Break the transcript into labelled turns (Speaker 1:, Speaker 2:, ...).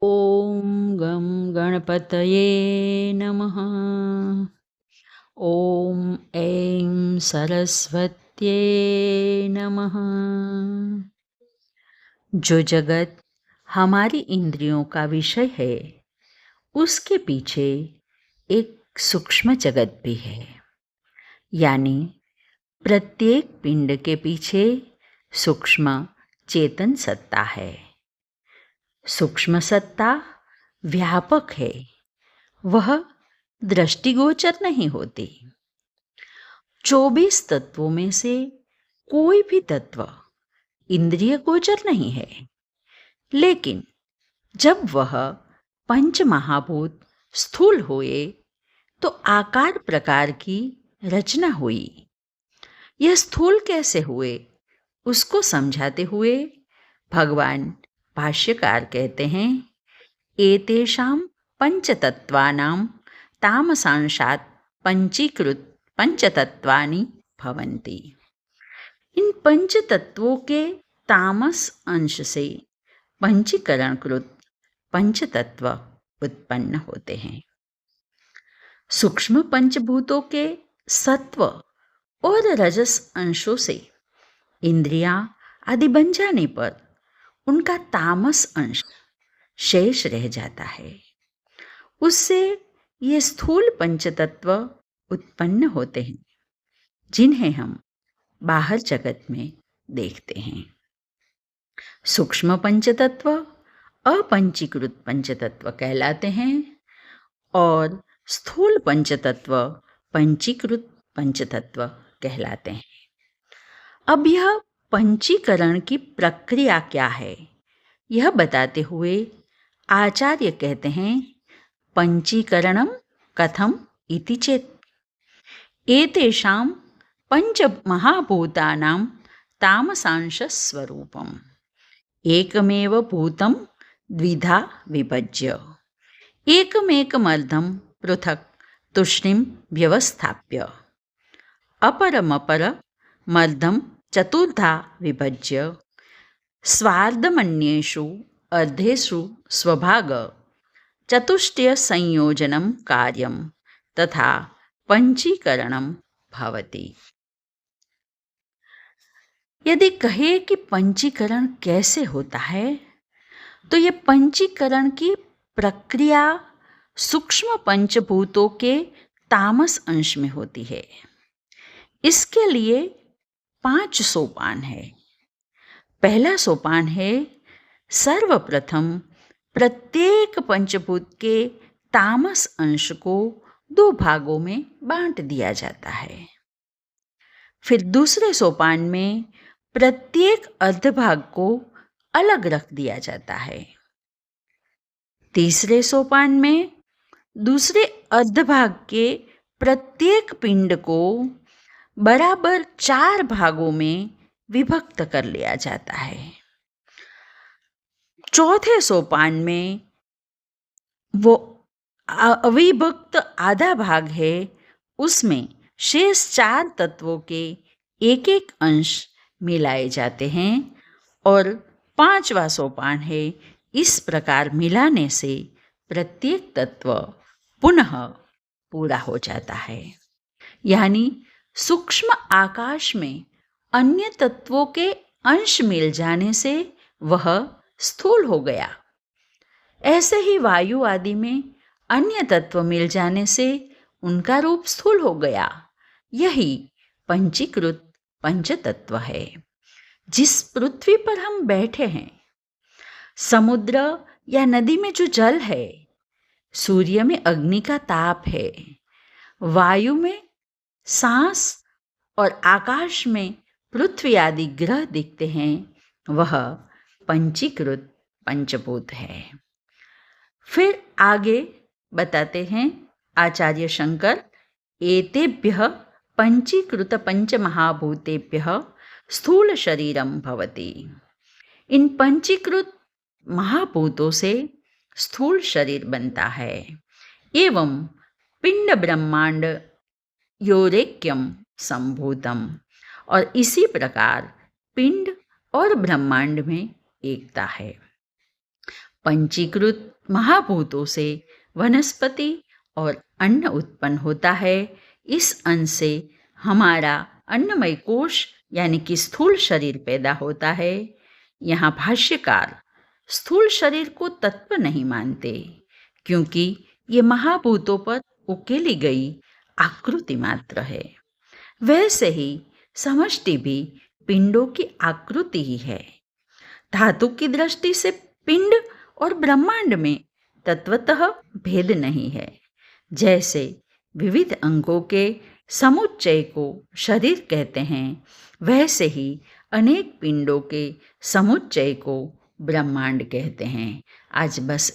Speaker 1: ॐ गं गणपतये नमः। ॐ ऐं सरस्वत्यै नमः। जो जगत हमारी इंद्रियों का विषय है, उसके पीछे एक सूक्ष्म जगत भी है। यानी प्रत्येक पिंड के पीछे सूक्ष्म चेतन सत्ता है। सूक्ष्म सत्ता व्यापक है, वह दृष्टिगोचर नहीं होती। 24 तत्वों में से कोई भी तत्व इंद्रिय गोचर नहीं है, लेकिन जब वह पंच महाभूत स्थूल हुए तो आकार प्रकार की रचना हुई। यह स्थूल कैसे हुए उसको समझाते हुए भगवान भाष्यकार कहते हैं, एतेषां पंचतत्वानां तामसांशात् पंचीकृत पंचतत्वानि भवन्ति। इन पंच तत्वों के तामस अंश से पंचीकरणकृत पंचतत्व उत्पन्न होते हैं। सूक्ष्म पंचभूतों के सत्व और रजस अंशों से इंद्रियां आदि बन जाने पर उनका तामस अंश शेष रह जाता है। उससे ये स्थूल पंचतत्व उत्पन्न होते हैं, जिन्हें हम बाहर जगत में देखते हैं। सूक्ष्म पंचतत्व अपंचीकृत पंचतत्व कहलाते हैं और स्थूल पंचतत्व पंचीकृत पंचतत्व कहलाते हैं। अब यह पंचीकरण की प्रक्रिया क्या है, यह बताते हुए आचार्य कहते हैं, पंचीकरणम कथम इति चेत् एतेषां पंच महाभूतानां तामसांश स्वरूपम् एकमेव भूतं द्विधा विभज्य एकमेकमर्धं पृथक् तूष्णीं व्यवस्थाप्य अपरमपरमर्धं चतुर्धा विभज्य स्वार्धमन्येषु अर्धेषु स्वभाग चतुष्टय संयोजनं कार्यं तथा पंचीकरणं भवति। यदि कहे कि पंचीकरण कैसे होता है, तो ये पंचीकरण की प्रक्रिया सूक्ष्म पंचभूतों के तामस अंश में होती है। इसके लिए 5 सोपान है। पहला सोपान है, सर्वप्रथम प्रत्येक पंचभूत के तामस अंश को 2 भागों में बांट दिया जाता है। फिर दूसरे सोपान में प्रत्येक अर्धभाग को अलग रख दिया जाता है। तीसरे सोपान में दूसरे अर्धभाग के प्रत्येक पिंड को बराबर 4 भागों में विभक्त कर लिया जाता है। चौथे सोपान में वो अविभक्त आधा भाग है, उसमें शेष 4 तत्वों के एक एक अंश मिलाए जाते हैं और 5वां सोपान है, इस प्रकार मिलाने से प्रत्येक तत्व पुनः पूरा हो जाता है। यानी सूक्ष्म आकाश में अन्य तत्वों के अंश मिल जाने से वह स्थूल हो गया। ऐसे ही वायु आदि में अन्य तत्व मिल जाने से उनका रूप स्थूल हो गया। यही पंचीकृत पंचतत्व है। जिस पृथ्वी पर हम बैठे हैं, समुद्र या नदी में जो जल है, सूर्य में अग्नि का ताप है, वायु में सांस और आकाश में पृथ्वी आदि ग्रह दिखते हैं, वह पंचीकृत पंचभूत है। फिर आगे बताते हैं आचार्य शंकर, एतेभ्यः पंचीकृत पंचमहाभूतेभ्यः स्थूल शरीरम भवति। इन पंचीकृत महाभूतों से स्थूल शरीर बनता है। एवं पिंड ब्रह्मांड योरेक्यम संभूतम, और इसी प्रकार पिंड और ब्रह्मांड में एकता है। पंचीकृत महाभूतों से वनस्पति और अन्न उत्पन्न होता है। इस अन्न से हमारा अन्नमय कोश यानी कि स्थूल शरीर पैदा होता है। यहाँ भाष्यकार स्थूल शरीर को तत्व नहीं मानते, क्योंकि ये महाभूतों पर उकेली गई आकृति मात्र है। वैसे ही समष्टि भी पिंडों की आकृति ही है। धातु की दृष्टि से पिंड और ब्रह्मांड में तत्वतः भेद नहीं है। जैसे विविध अंगों के समुच्चय को शरीर कहते हैं, वैसे ही अनेक पिंडों के समुच्चय को ब्रह्मांड कहते हैं। आज बस